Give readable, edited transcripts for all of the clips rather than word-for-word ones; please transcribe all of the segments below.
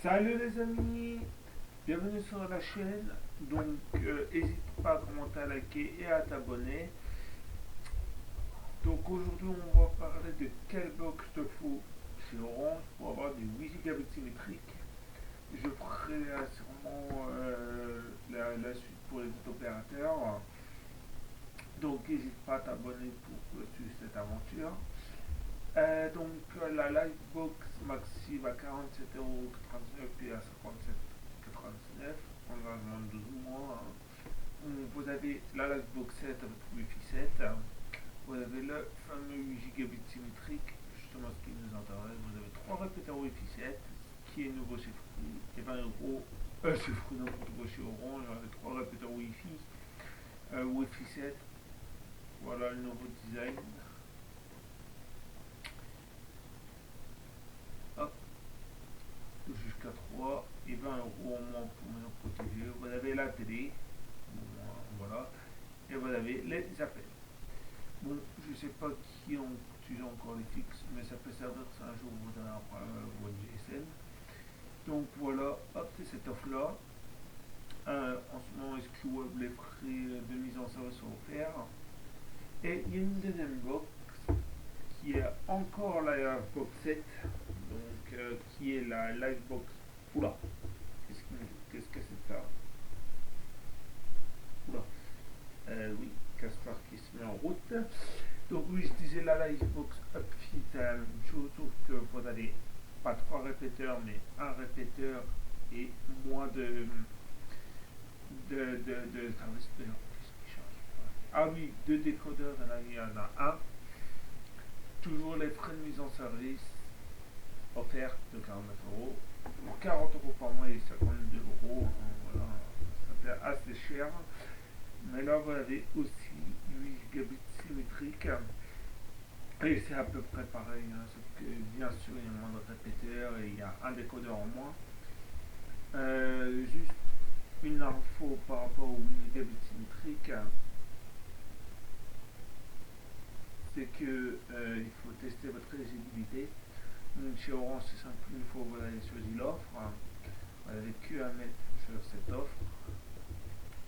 Salut les amis, bienvenue sur la chaîne. Donc, n'hésite pas à commenter, à liker et à t'abonner. Donc, aujourd'hui, on va parler de quel box te faut chez Orange pour avoir des 8 gigabits symétriques. Je ferai sûrement la suite pour les autres opérateurs. Donc, n'hésite pas à t'abonner pour suivre cette aventure. La Livebox Maxi va à 47,99€ puis à 57,99€ engagement de 12 mois. Vous avez la Livebox 7 avec Wi-Fi 7. Vous avez le fameux 8 gigabits symétrique, justement ce qui nous intéresse. Vous avez 3 répéteurs Wi-Fi 7, qui est nouveau chez Free, et 20€. Chez Free, n'importe quoi chez Orange, avec 3 répéteurs Wi-Fi, Wi-Fi 7. Voilà le nouveau design. Hop, jusqu'à 3 et 20€ au moins pour me protéger. Vous avez la télé, voilà, et vous avez les appels. Bon, je sais pas qui ont utilisé encore les fixes, mais ça peut servir si un jour vous avez un problème avec votre GSM. Donc voilà, hop, c'est cette offre-là. En ce moment, SQWeb, les frais de mise en service sont offerts. Et il y a une deuxième box qui est encore la Livebox 7, donc qui est la Livebox. Oula, qu'est-ce que c'est ça? Oula, oui, Caspar qui se met en route. Donc oui, je disais la Livebox Upfit, c'est la même chose, sauf que vous n'avez pas 3 répéteurs, mais un répéteur et moins de service. Qu'est-ce qui change? Ah oui, 2 décodeurs, il y en a un. Toujours les frais de mise en service offerts de 49€. 40€ par mois et 52€. Voilà, ça fait assez cher. Mais là, vous avez aussi 8 gigabits symétriques. Et c'est à peu près pareil, hein, sauf que bien sûr il y a moins de répéteurs et il y a un décodeur en moins. Juste une info par rapport aux 8 gigabits symétriques, c'est que il faut tester votre éligibilité. Donc chez Orange c'est simple, une fois que vous avez choisi l'offre, vous n'avez que à mettre sur cette offre.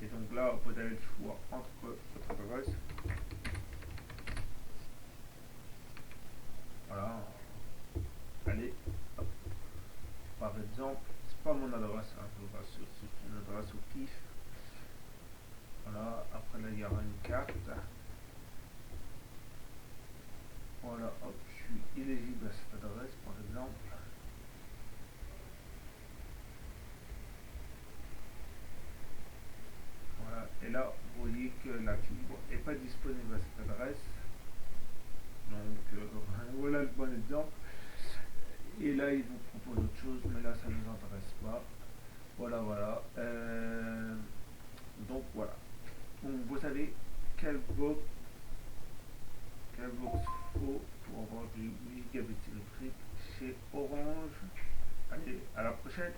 Et donc là vous avez le choix entre votre adresse. Voilà. Allez, hop. Par exemple, c'est pas mon adresse, hein, je vais sur une adresse au pif. Voilà, après là il y aura une carte. Voilà, hop, je suis éligible à cette adresse par exemple. Voilà, et là vous voyez que la fibre n'est pas disponible à cette adresse. Donc voilà le bon exemple. Et là il vous propose autre chose, mais là ça ne nous intéresse pas. Voilà, voilà. Donc voilà. Donc vous savez quel box faut pour avoir du 8 gigabits électriques chez Orange. Allez, à la prochaine.